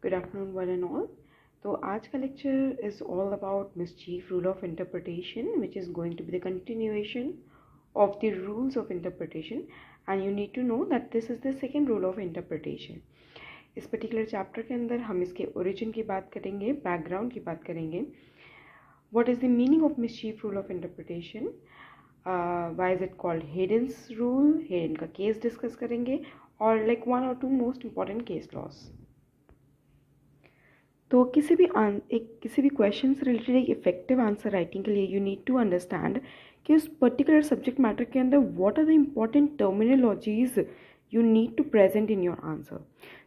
Good afternoon, one and all. तो आज का lecture is all about mischief rule of interpretation, which is going to be the continuation of the rules of interpretation, and you need to know that this is the second rule of interpretation. इस particular chapter के अंदर हम इसके origin की बात करेंगे, background की बात करेंगे. What is the meaning of mischief rule of interpretation? Why is it called Hayden's rule? Hayden का case discuss करेंगे और like one or two most important case laws. तो किसी भी क्वेश्चन से रिलेटेड एक इफेक्टिव आंसर राइटिंग के लिए यू नीड टू अंडरस्टैंड कि उस पर्टिकुलर सब्जेक्ट मैटर के अंदर what are the important terminologies you need to present in your answer.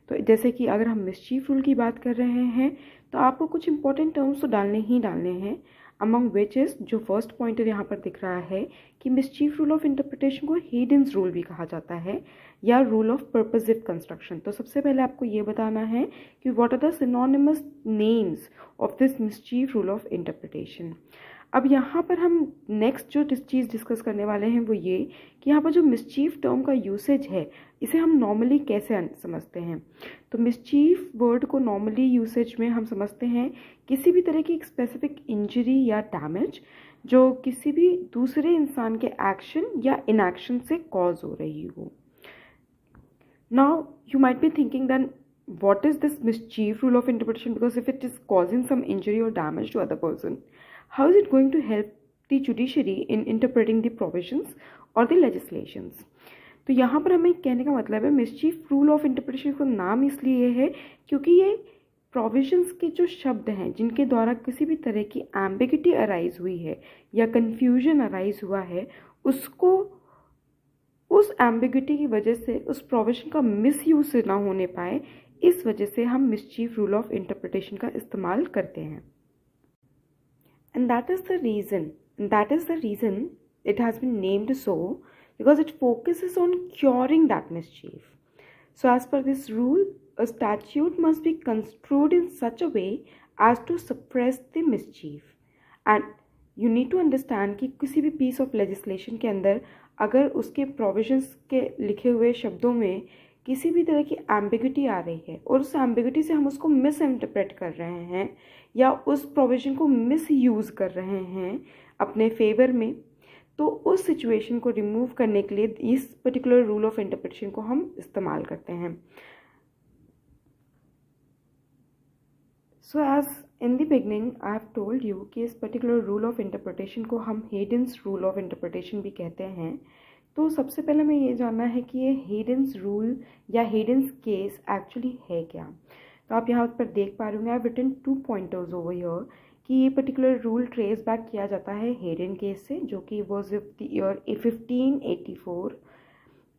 तो जैसे कि अगर हम मिस्चीफ रूल की बात कर रहे हैं तो आपको कुछ इंपॉर्टेंट टर्म्स तो डालने हैं. अमंग विच इज जो फर्स्ट पॉइंटर यहाँ पर दिख रहा है कि मिस्चीफ रूल ऑफ इंटरप्रिटेशन को हेडन्स रूल भी कहा जाता है या रूल ऑफ पर्पसिव कंस्ट्रक्शन. तो सबसे पहले आपको ये बताना है कि what are the synonymous names of this mischief rule of interpretation. अब यहाँ पर हम नेक्स्ट जो चीज़ डिस्कस करने वाले हैं वो ये कि यहाँ पर जो मिस्चीफ टर्म का यूसेज है इसे हम नॉर्मली कैसे समझते हैं. तो मिस्चीफ वर्ड को नॉर्मली यूसेज में हम समझते हैं किसी भी तरह की एक स्पेसिफिक इंजरी या डैमेज जो किसी भी दूसरे इंसान के एक्शन या इनएक्शन से कॉज हो रही हो. Now you might be thinking then what is this mischief rule of interpretation, because if it is causing some injury or damage to other person, how is it going to help the judiciary in interpreting the provisions or the legislations. तो यहाँ पर हमें कहने का मतलब है mischief rule of interpretation को नाम इसलिए है क्योंकि ये प्रोविजंस के जो शब्द हैं जिनके द्वारा किसी भी तरह की एम्बिगिटी अराइज हुई है या कन्फ्यूजन अराइज हुआ है उसको उस एम्बिग्यूटी की वजह से उस प्रोविजन का मिसयूज ना होने पाए, इस वजह से हम मिस्चीफ रूल ऑफ इंटरप्रिटेशन का इस्तेमाल करते हैं. And that is the reason it has been named so because it focuses on curing that mischief. So as per this rule a statute must be construed in such a way as to suppress the mischief. And you need to understand कि किसी भी piece of legislation के अंदर अगर उसके provisions के लिखे हुए शब्दों में किसी भी तरह की एम्बिग्यूटी आ रही है और उस एम्बिग्यूटी से हम उसको मिस इंटरप्रेट कर रहे हैं या उस प्रोविजन को मिस यूज़ कर रहे हैं अपने फेवर में, तो उस सिचुएशन को रिमूव करने के लिए इस पर्टिकुलर रूल ऑफ इंटरप्रिटेशन को हम इस्तेमाल करते हैं. So as in the beginning I have told you कि इस पर्टिकुलर रूल ऑफ इंटरप्रिटेशन को हम हेडन्स रूल ऑफ इंटरप्रिटेशन भी कहते हैं. तो सबसे पहले हमें ये जानना है कि ये हेडन्स रूल या हेडन्स केस एक्चुअली है क्या. तो आप यहाँ पर देख पा रहे होंगे I have written 2 pointers over here कि ये पर्टिकुलर रूल ट्रेस बैक किया जाता है हेडन केस से जो कि वॉज द ईयर 1584.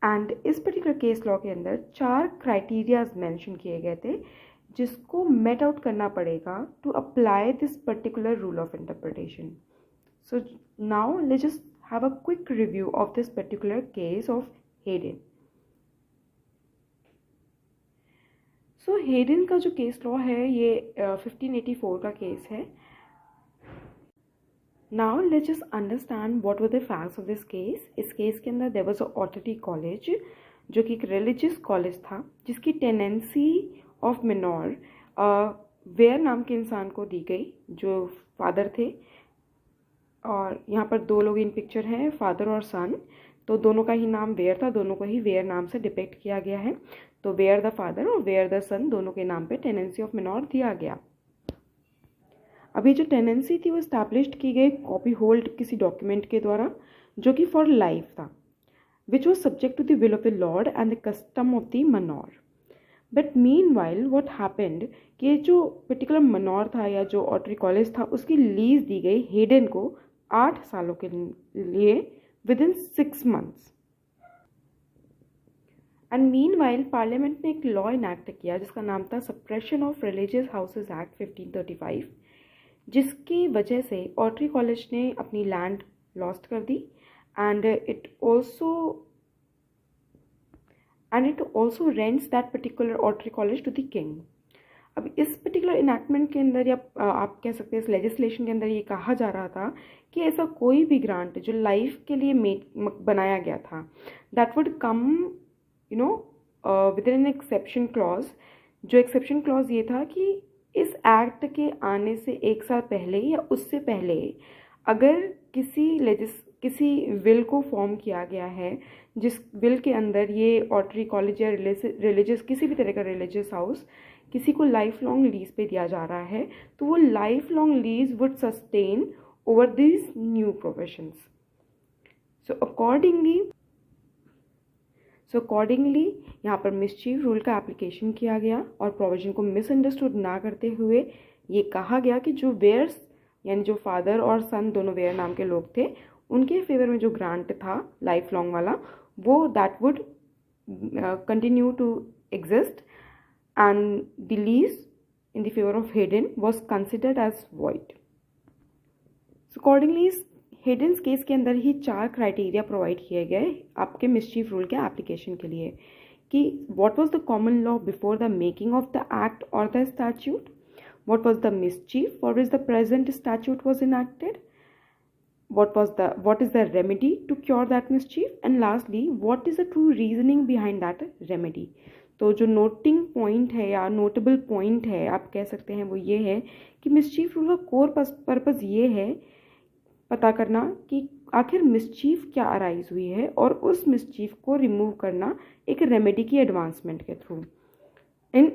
एंड इस पर्टिकुलर केस लॉ के अंदर 4 क्राइटेरियाज मेंशन किए गए थे जिसको मेट आउट करना पड़ेगा to apply this particular rule of interpretation. So now let's just have a quick review of this particular case of Heydon. So Heydon का जो केस लॉ है ये 1584 का केस है. Now let's just understand what were the facts of this case. इस case के अंदर there was a Ottery college जो कि एक रिलीजियस कॉलेज था जिसकी टेनेंसी ऑफ मिनोर वेयर नाम के इंसान को दी गई जो फादर थे. और यहाँ पर 2 लोग इन पिक्चर हैं, फादर और सन. तो दोनों का ही नाम वेयर था, दोनों को ही वेयर नाम से डिपिक्ट किया गया है. तो वेयर द फादर और वेयर द सन दोनों के नाम पे टेनेंसी ऑफ मिनोर दिया गया. अभी जो टेनेंसी थी वो इस्टेब्लिश्ड की गई कॉपी होल्ड किसी डॉक्यूमेंट के द्वारा जो कि फॉर लाइफ था, which was subject to the will of the lord and the custom of the manor. But meanwhile what happened कि जो पर्टिकुलर मनोर था या जो ऑटरी कॉलेज था उसकी लीज दी गई हेडन को 8 सालों के लिए with in 6 months. And mean while parliament ने एक लॉ इनैक्ट किया जिसका नाम था suppression of religious houses act 1535, जिसकी वजह से ऑटरी कॉलेज ने अपनी लैंड लॉस्ट कर दी. And it also rents that particular ऑटरी कॉलेज टू द किंग. अब इस पर्टिकुलर इनैक्टमेंट के अंदर या आप कह सकते हैं इस लेजिस्लेशन के अंदर ये कहा जा रहा था कि ऐसा कोई भी ग्रांट जो लाइफ के लिए बनाया गया था that would come with an exception clause जो एक्सेप्शन क्लॉज ये था कि इस एक्ट के आने से 1 साल पहले या उससे पहले अगर किसी विल को फॉर्म किया गया है जिस विल के अंदर ये ऑर्डनरी कॉलेज या रिलीजियस किसी भी तरह का रिलीजियस हाउस किसी को लाइफ लॉन्ग लीज पे दिया जा रहा है, तो वो life long lease would sustain over this new provisions. So accordingly यहाँ पर मिसचीफ रूल का एप्लीकेशन किया गया और प्रोविजन को मिसअंडरस्टूड ना करते हुए ये कहा गया कि जो वेयर्स यानी जो फादर और सन दोनों वेयर नाम के लोग थे उनके फेवर में जो ग्रांट था लाइफ लॉन्ग वाला वो that would continue to exist and the lease in the favour of Heydon was considered as void. So accordingly Heydon's case के अंदर ही 4 क्राइटेरिया प्रोवाइड किए गए आपके मिसचीफ रूल के एप्लीकेशन के लिए कि what was the common law before the making of the act और the statute, what was the mischief for which the present statute was enacted, what is the remedy to cure that mischief, and lastly what is the true reasoning behind that remedy. तो जो noting point है या notable point है आप कह सकते हैं वो ये है कि मिसचीफ रूल का कोर पर्पस ये है पता करना कि आखिर मिसचीफ क्या अराइज हुई है और उस मिसचीफ को रिमूव करना एक रेमेडी की एडवांसमेंट के थ्रू. इन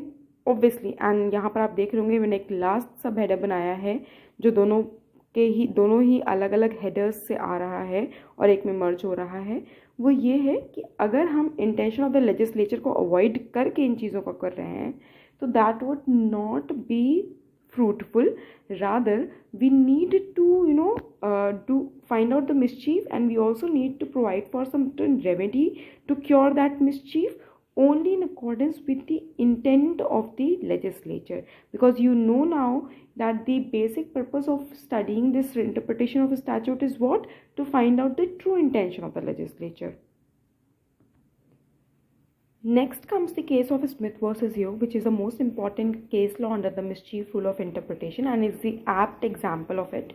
ऑब्वियसली एंड यहाँ पर आप देख रहे होंगे मैंने एक लास्ट सब हेडर बनाया है जो दोनों ही अलग अलग हेडर्स से आ रहा है और एक में मर्ज हो रहा है. वो ये है कि अगर हम इंटेंशन ऑफ द लेजिस्लेचर को अवॉइड करके इन चीज़ों को कर रहे हैं तो that would not be fruitful. Rather we need to to find out the mischief and we also need to provide for some remedy to cure that mischief only in accordance with the intent of the legislature, because you know now that the basic purpose of studying this interpretation of a statute is what? To find out the true intention of the legislature. Next comes the case of Smith versus Hugh, which is the most important case law under the mischief rule of interpretation and is the apt example of it.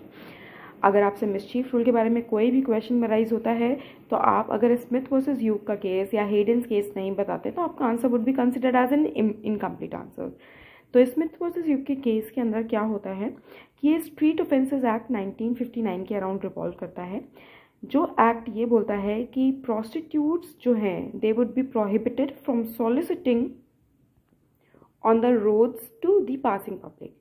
अगर आपसे mischief rule के बारे में कोई भी question rise होता है तो आप अगर स्मिथ वर्सेस ह्यूग का केस या हेडन्स केस नहीं बताते तो आपका answer would be considered as an incomplete answer. तो स्मिथ वर्सेस ह्यूग के केस के अंदर क्या होता है कि ये स्ट्रीट ऑफेंसेस एक्ट 1959 के अराउंड रिवॉल्व करता है. जो एक्ट ये बोलता है कि प्रोस्टिट्यूट्स जो हैं they would be prohibited from soliciting on the roads to the passing public.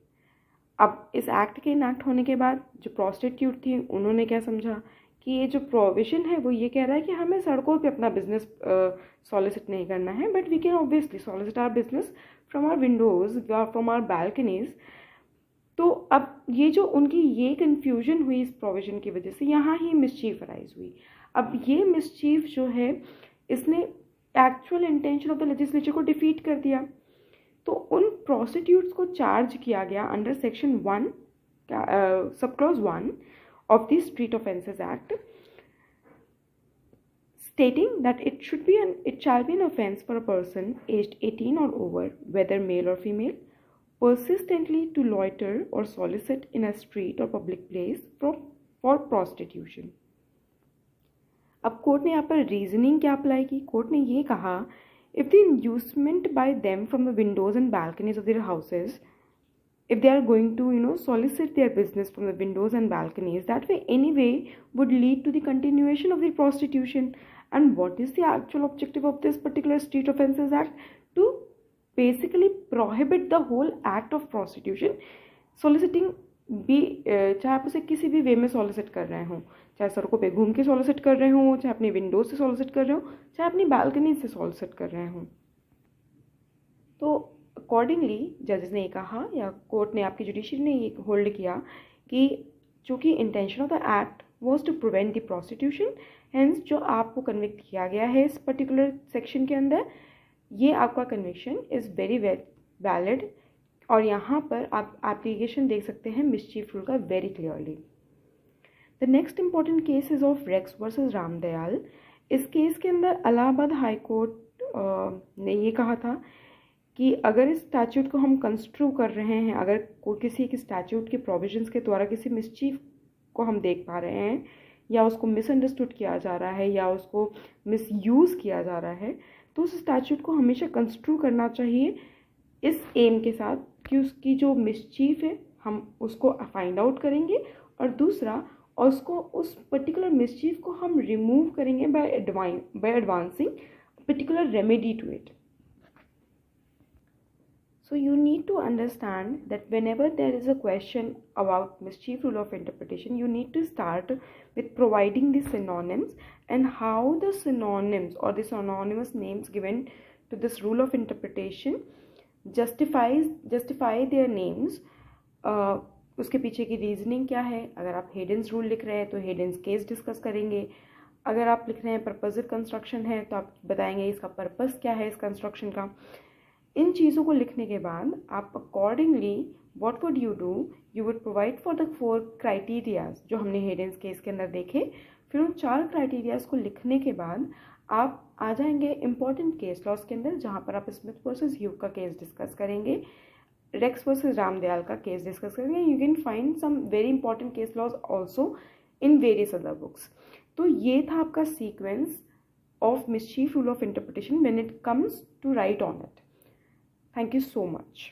अब इस एक्ट के इनैक्ट होने के बाद जो प्रोस्टिट्यूट थी उन्होंने क्या समझा कि ये जो प्रोविजन है वो ये कह रहा है कि हमें सड़कों पे अपना बिजनेस सॉलिसिट नहीं करना है, but we can obviously solicit our business from our windows from our balconies. तो अब ये जो उनकी ये कन्फ्यूजन हुई इस प्रोविजन की वजह से यहाँ ही मिसचीफ अराइज हुई. अब ये मिसचीफ जो है इसने actual intention of the legislature को डिफीट कर दिया. तो उन प्रोस्टिट्यूट्स को चार्ज किया गया under section 1 sub clause 1 of the Street Offences Act, stating that it shall be an offence for a person aged 18 or over, whether male or female, persistently to loiter or solicit in a street or public place for prostitution. अब court ने यहाँ पर reasoning क्या apply की. Court ने ये कहा if the inducement by them from the windows and balconies of their houses, if they are going to solicit their business from the windows and balconies, that way anyway would lead to the continuation of the prostitution. And what is the actual objective of this particular Street Offences Act? To basically prohibit the whole act of prostitution. Soliciting भी चाहे आप उसे किसी भी वे में solicit कर रहे हों, चाहे सड़कों पे घूम के सॉलिसिट कर रहे हों, चाहे अपनी विंडोज से सॉलिसिट कर रहे हों, चाहे अपनी बालकनी से सॉलिसिट कर रहे हों. तो अकॉर्डिंगली जजेस ने कहा या कोर्ट ने आपकी जुडिशरी ने ये होल्ड किया कि चूँकि intention of the act was to prevent the prostitution, hence जो आपको कन्विक्ट किया गया है इस पर्टिकुलर सेक्शन के अंदर ये आपका कन्विक्शन इज़ वेरी वैलिड. और यहाँ पर आप एप्लीकेशन देख सकते हैं मिसचीफ रूल का very clearly. The next important case is of Rex versus Ramdayal. इस केस के अंदर इलाहाबाद हाई कोर्ट ने ये कहा था कि अगर इस स्टैच्यूट को हम कंस्ट्रू कर रहे हैं, अगर किसी के स्टैच्यूट के प्रोविजंस के द्वारा किसी मिसचीफ को हम देख पा रहे हैं या उसको मिसअंडरस्टूड किया जा रहा है या उसको मिसयूज़ किया जा रहा है, तो उस स्टैच्यूट को हमेशा कंस्ट्रू करना चाहिए इस एम के साथ कि उसकी जो मिसचीफ है हम उसको फाइंड आउट करेंगे, और दूसरा उसको उस पर्टिकुलर मिसचीफ को हम रिमूव करेंगे by advancing particular remedy to it. So you need to understand that whenever there is a question about mischief rule of interpretation, you need to start with providing the synonyms and how the synonyms or the synonymous names given to this rule of interpretation justify their names. उसके पीछे की reasoning क्या है. अगर आप हेडेंस rule लिख रहे हैं तो हेडेंस केस डिस्कस करेंगे. अगर आप लिख रहे हैं पर्पसिव कंस्ट्रक्शन है तो आप बताएंगे इसका पर्पस क्या है इस कंस्ट्रक्शन का. इन चीज़ों को लिखने के बाद आप accordingly what would you do, you would provide for the 4 criterias जो हमने हेडेंस केस के अंदर देखे. फिर उन 4 क्राइटेरियाज को लिखने के बाद आप आ जाएंगे इंपॉर्टेंट केस लॉज के अंदर, जहाँ पर आप स्मिथ वर्सेस ह्यूग का केस डिस्कस करेंगे, रेक्स वर्सेस रामदयाल का केस डिस्कस करेंगे. You can find some very important case laws also in various other books. तो ये था आपका sequence of mischief rule of interpretation when it comes to write on it. Thank you so much.